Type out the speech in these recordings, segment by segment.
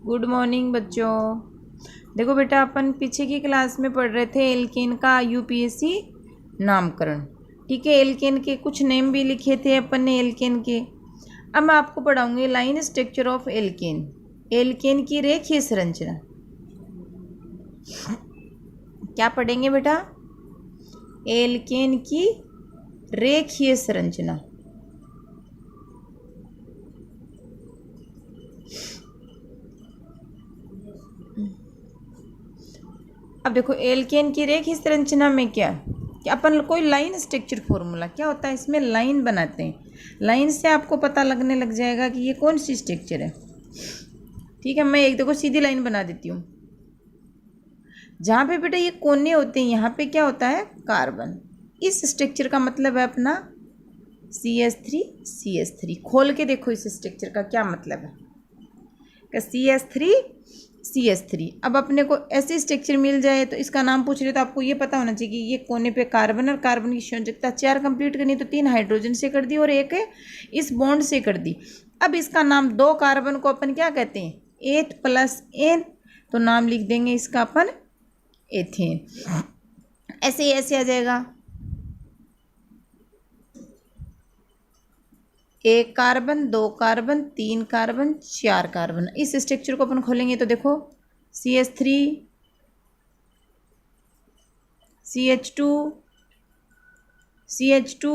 Good morning बच्चों। देखो बेटा, अपन पीछे की क्लास में पढ़ रहे थे एल्केन का यूपीएससी नामकरण। ठीक है, एल्केन के कुछ नेम भी लिखे थे अपन ने एल्केन के। अब मैं आपको पढ़ाऊंगी line structure of alkane, alkane की रेखीय संरचना। क्या पढ़ेंगे बेटा? एल्केन की रेखीय संरचना। अब देखो, एल्केन की रेखीय संरचना में क्या कि अपन कोई लाइन स्ट्रक्चर फॉर्मूला क्या होता है, इसमें लाइन बनाते हैं। लाइन से आपको पता लगने लग जाएगा कि ये कौन सी स्ट्रक्चर है। ठीक है, मैं एक देखो सीधी लाइन बना देती हूँ। जहाँ पे बेटा ये कोने होते हैं, यहाँ पे क्या होता है? कार्बन। इस स्ट्रक्चर का मतलब है अपना CH3 खोल के देखो इस स्ट्रक्चर का क्या मतलब है कि CH3 अब अपने को ऐसे स्ट्रक्चर मिल जाए तो इसका नाम पूछ रहे तो आपको ये पता होना चाहिए कि ये कोने पे कार्बन और कार्बन की संयोजकता 4 कंप्लीट करनी, तो 3 हाइड्रोजन से कर दी और 1 इस बॉन्ड से कर दी। अब इसका नाम 2 कार्बन को अपन क्या कहते हैं? 8+N, तो नाम लिख देंगे इसका अपन एथेन। ऐसे आ जाएगा, 1 कार्बन 2 कार्बन 3 कार्बन 4 कार्बन। इस स्ट्रक्चर को अपन खोलेंगे तो देखो CH3 CH2 CH2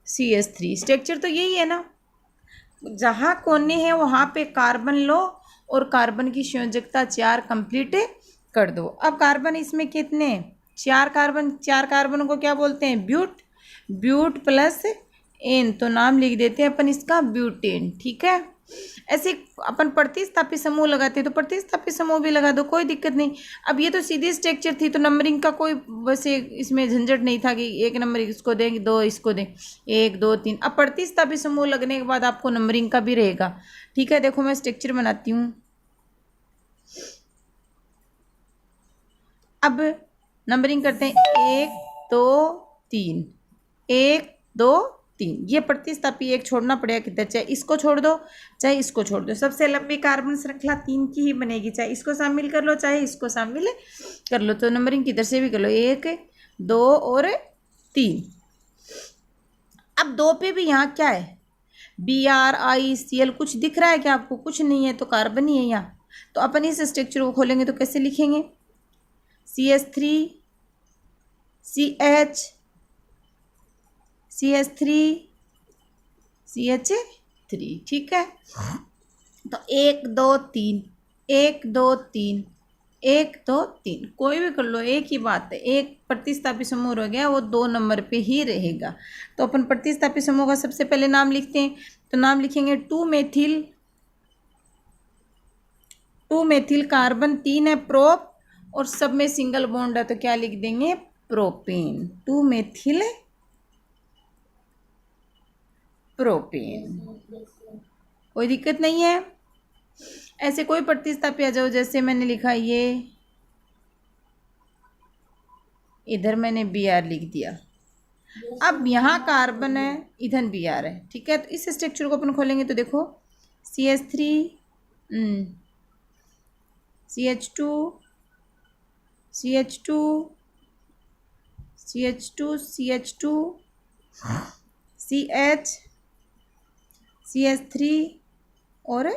CH3 structure तो यही है ना। जहाँ कोने हैं वहाँ पे कार्बन लो और कार्बन की संयोजकता 4 कंप्लीट कर दो। अब कार्बन इसमें कितने? 4 कार्बन। 4 कार्बन को क्या बोलते हैं? ब्यूट प्लस N, तो नाम लिख देते हैं अपन इसका ब्यूटेन। ठीक है, ऐसे अपन प्रतिस्थापी समूह लगाते हैं तो प्रतिस्थापी समूह भी लगा दो, कोई दिक्कत नहीं। अब ये तो सीधी स्ट्रक्चर थी तो नंबरिंग का कोई वैसे इसमें झंझट नहीं था कि 1 नंबर इसको दें 2 इसको दें, 1 2 3। अब प्रतिस्थापी समूह लगने के बाद आपको नंबरिंग का भी रहेगा। ठीक है, देखो मैं स्ट्रक्चर बनाती हूँ। अब नंबरिंग करते हैं 1 2 3 1 2 3। ये प्रतिस्थापी एक छोड़ना पड़ेगा किधर, चाहे इसको छोड़ दो चाहे इसको छोड़ दो। सबसे लंबी कार्बन श्रृंखला 3 की ही बनेगी, चाहे इसको शामिल कर लो चाहे इसको शामिल कर लो। तो नंबरिंग किधर से भी कर लो, 1 2 और 3। अब 2 पे भी यहाँ क्या है? BrICl कुछ दिख रहा है क्या आपको? कुछ नहीं है, तो कार्बन ही है यहाँ। तो अपन इस स्ट्रक्चर को खोलेंगे तो कैसे लिखेंगे? CH3 CH3 ठीक है। तो 1 2 3 1 2 3 1 2 3 कोई भी कर लो, एक ही बात है। एक प्रतिस्थापी समूह हो गया, वो 2 नंबर पे ही रहेगा। तो अपन प्रतिस्थापी समूह का सबसे पहले नाम लिखते हैं, तो नाम लिखेंगे 2 मेथिल कार्बन 3 है प्रोप और सब में सिंगल बॉन्ड है, तो क्या लिख देंगे? प्रोपेन। 2 मेथिल प्रोपेन, कोई दिक्कत नहीं है। ऐसे कोई प्रतिस्थापी आ जाओ, जैसे मैंने लिखा ये इधर मैंने Br लिख दिया। अब यहाँ कार्बन है, इधर Br है। ठीक है, तो इस स्ट्रक्चर को अपन खोलेंगे तो देखो CH3 CH2 CH2 CH2 CH2 CH CH3 और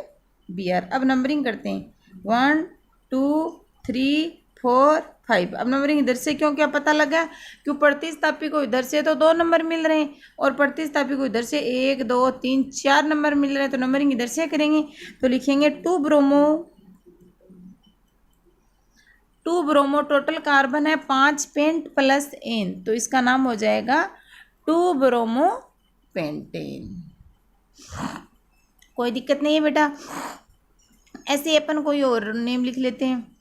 Br। अब नंबरिंग करते हैं 1 2 3 4 5। अब नंबरिंग इधर से क्यों, क्या पता लगा? क्यों प्रतिस्थापी को इधर से तो 2 नंबर मिल रहे हैं और प्रतिस्थापी को इधर से 1 2 3 4 नंबर मिल रहे हैं, तो नंबरिंग इधर से करेंगे तो लिखेंगे 2 ब्रोमो टोटल कार्बन है 5 पेंट प्लस N, तो इसका नाम हो जाएगा 2 ब्रोमो पेंटेन। कोई दिक्कत नहीं है बेटा। ऐसे अपन कोई और नेम लिख लेते हैं।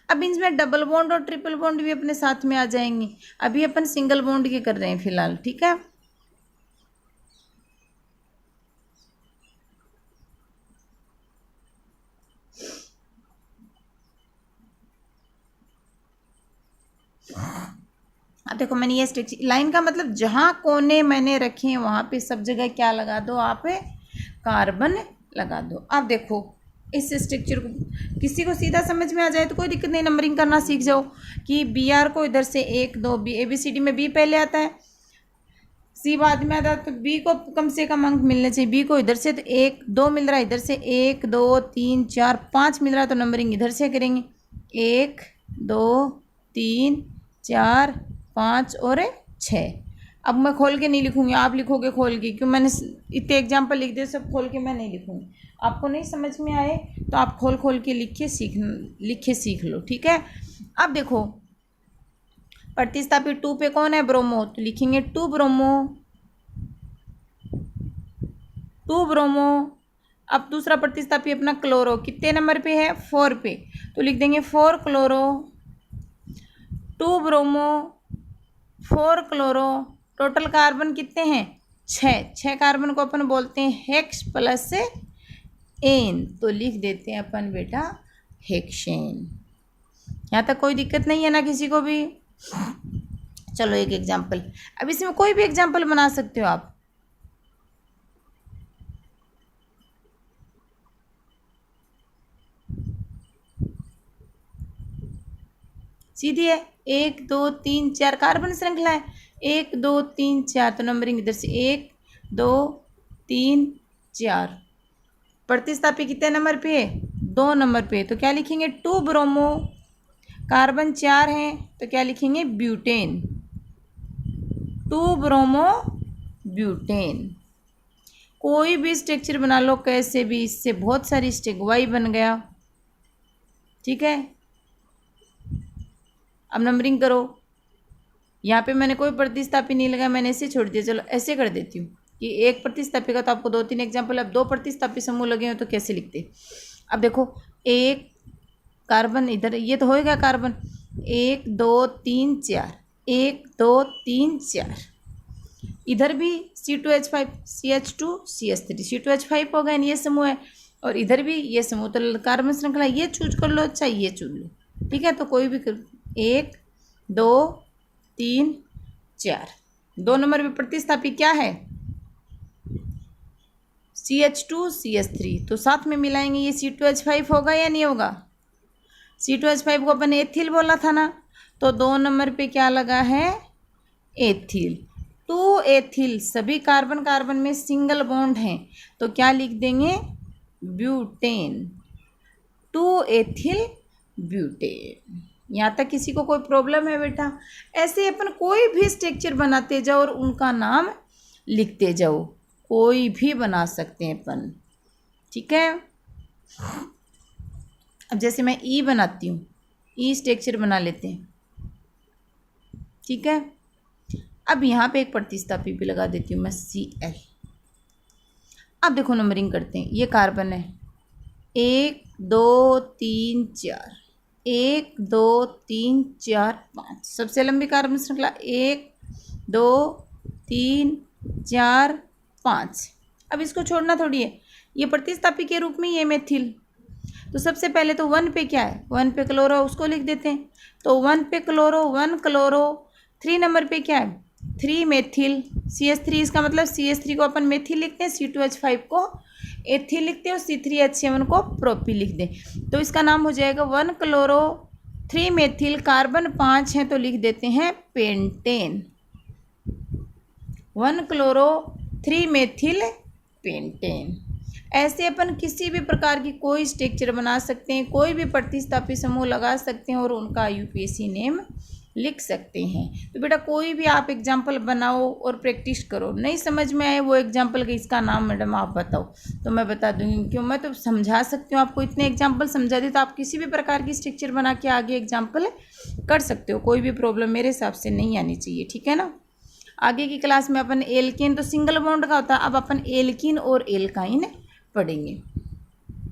अब इसमें डबल बॉन्ड और ट्रिपल बॉन्ड भी अपने साथ में आ जाएंगे। अभी अपन सिंगल बॉन्ड के कर रहे हैं फिलहाल। ठीक है, अब देखो मैंने ये स्ट्रक्चर, लाइन का मतलब जहाँ कोने मैंने रखे हैं वहाँ पे सब जगह क्या लगा दो आप? कार्बन लगा दो। अब देखो इस स्ट्रक्चर को किसी को सीधा समझ में आ जाए तो कोई दिक्कत नहीं, नंबरिंग करना सीख जाओ कि बी आर को इधर से 1 2 बी, ABCD में बी पहले आता है, सी बाद में आता है, तो बी को कम से कम अंक मिलने चाहिए। बी को इधर से तो 1 2 मिल रहा है, इधर से 1 2 3 4 5 मिल रहा है, तो नंबरिंग इधर से करेंगे 1 2 3 4 5 और 6। अब मैं खोल के नहीं लिखूंगी, आप लिखोगे खोल के, क्यों मैंने इतने एग्जाम्पल लिख दिए, सब खोल के मैं नहीं लिखूंगी। आपको नहीं समझ में आए तो आप खोल खोल के लिख के सीख लो, ठीक है। अब देखो प्रतिस्थापी 2 पे कौन है, ब्रोमो, तो लिखेंगे 2 ब्रोमो, 2 ब्रोमो। अब दूसरा प्रतिस्थापी अपना क्लोरो कितने नंबर पे है, 4 पे, तो लिख देंगे 4 chloro, 2 bromo 4 chloro. Total carbon कितने हैं, 6 कार्बन को अपन बोलते हैं हेक्स प्लस एन, तो लिख देते हैं अपन बेटा हेक्सेन। यहाँ तक कोई दिक्कत नहीं है ना किसी को भी। चलो एक एग्जाम्पल, अब इसमें कोई भी एग्जाम्पल बना सकते हो आप। सीधी है, 1 2 3 4 कार्बन श्रृंखला है, 1 2 3 4, तो नंबरिंग इधर से 1 2 3 4। प्रतिस्थापी कितने नंबर पे है, 2 नंबर पे, तो क्या लिखेंगे 2 ब्रोमो। कार्बन 4 हैं तो क्या लिखेंगे ब्यूटेन, 2 ब्रोमो ब्यूटेन। कोई भी स्ट्रक्चर बना लो कैसे भी, इससे बहुत सारी स्ट्रक्चर, वाई बन गया, ठीक है। अब नंबरिंग करो, यहाँ पे मैंने कोई प्रतिस्थापी नहीं लगा, मैंने ऐसे छोड़ दिया। चलो ऐसे कर देती हूँ कि एक प्रतिस्थापी का तो आपको 2 3 एग्जाम्पल, अब 2 प्रतिस्थापी समूह लगे हो तो कैसे लिखते। अब देखो एक कार्बन इधर, ये तो होएगा कार्बन, 1 2 3 4, 1 2 3 4। इधर भी C2H5 CH2 CH3 C2H5 हो गया, ये समूह है, और इधर भी ये समूह, तो कार्बन श्रृंखला ये चूज कर लो, अच्छा ये चुन लो, ठीक है। तो कोई भी 1 2 3 4, 2 नंबर पे प्रतिस्थापी क्या है CH2 CH3, तो साथ में मिलाएंगे, ये C2H5 होगा या नहीं होगा। C2H5 को अपन एथिल बोला था ना, तो 2 नंबर पे क्या लगा है एथिल, 2 एथिल। सभी कार्बन कार्बन में सिंगल बॉन्ड हैं, तो क्या लिख देंगे ब्यूटेन, 2 एथिल ब्यूटेन। यहाँ तक किसी को कोई प्रॉब्लम है बेटा। ऐसे अपन कोई भी स्ट्रक्चर बनाते जाओ और उनका नाम लिखते जाओ, कोई भी बना सकते हैं अपन, ठीक है। अब जैसे मैं ई बनाती हूँ, ई स्ट्रक्चर बना लेते हैं, ठीक है। अब यहाँ पे एक प्रतिस्थापी भी लगा देती हूँ मैं Cl। अब देखो नंबरिंग करते हैं, ये कार्बन है 1 2 3 4, 1 2 3 4 5, सबसे लंबी कार्बन श्रृंखला 1 2 3 4 5। अब इसको छोड़ना थोड़ी है, ये प्रतिस्थापी के रूप में ये मेथिल, तो सबसे पहले तो 1 पे क्या है, 1 पे क्लोरो, उसको लिख देते हैं। तो 1 पे क्लोरो, 1 क्लोरो। 3 नंबर पे क्या है 3 मेथिल, CH3, इसका मतलब CH3 को अपन मेथिल लिखते हैं, C2H5 को एथिल लिखते हैं, और C3H7 को प्रोपिल लिख दें, तो इसका नाम हो जाएगा 1 क्लोरो 3 मेथिल। कार्बन 5 हैं तो लिख देते हैं पेंटेन, 1 क्लोरो 3 मेथिल पेंटेन। ऐसे अपन किसी भी प्रकार की कोई स्ट्रक्चर बना सकते हैं, कोई भी प्रतिस्थापी समूह लगा सकते हैं और उनका UPSC नेम लिख सकते हैं। तो बेटा कोई भी आप एग्जाम्पल बनाओ और प्रैक्टिस करो, नहीं समझ में आए वो एग्जाम्पल का इसका नाम मैडम आप बताओ तो मैं बता दूंगी, क्यों मैं तो समझा सकती हूँ आपको, इतने एग्जाम्पल समझा दी तो आप किसी भी प्रकार की स्ट्रक्चर बना के आगे एग्जाम्पल कर सकते हो, कोई भी प्रॉब्लम मेरे हिसाब से नहीं आनी चाहिए, ठीक है ना। आगे की क्लास में अपन एल्केन तो सिंगल बॉन्ड का होता है, अब अपन एल्कीन और एल्काइन पढ़ेंगे।